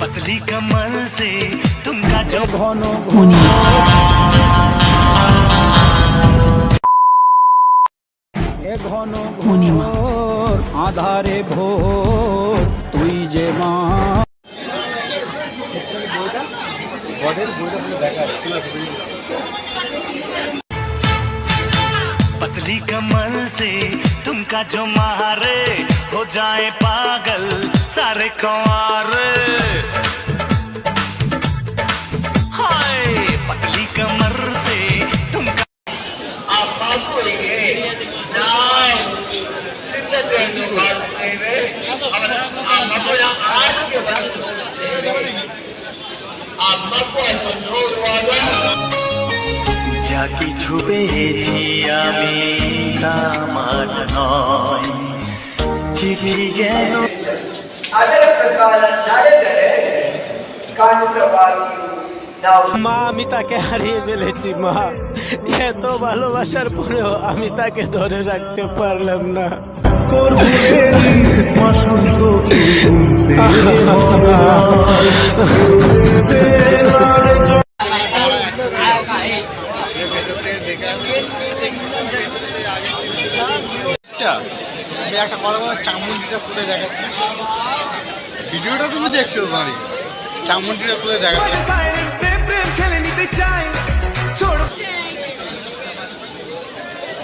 पतली कमर से तुमका जो ঘন এ ঘন ঘোর আধারে ভোর তুই যে মা पतली कमर से तुमका जो मारे हो जाए पागल सारे कुंवारे हाय पतली कमर से तुमका ಮಗುವಿಗೆ ನಾವು ಸಿದ್ಧತೆಯನ್ನು ಮಾಡುತ್ತೇವೆ ಆ ಮಗುವಿನ ಆರೋಗ್ಯವನ್ನು ನೋಡುತ್ತೇವೆ ಆ ಮಗುವನ್ನು ನೋಡುವಾಗ যা কিছু পেয়েছি আমি আমার নয় চিঠি যেন ಅದರ ಪ್ರಕಾರ ನಡೆದರೆ ಖಂಡಿತವಾಗಿಯೂ ನಾವು মা আমি তাকে হারিয়ে ফেলেছি মা এত ভালোবাসার পরেও আমি তাকে ধরে রাখতে পারলাম না আমি একটা কথা বলা চামুন্ডিটা খুলে দেখাচ্ছি ভিডিওটা তুমি দেখছো বাড়ি চামুন্ডিটা খুলে দেখাচ্ছি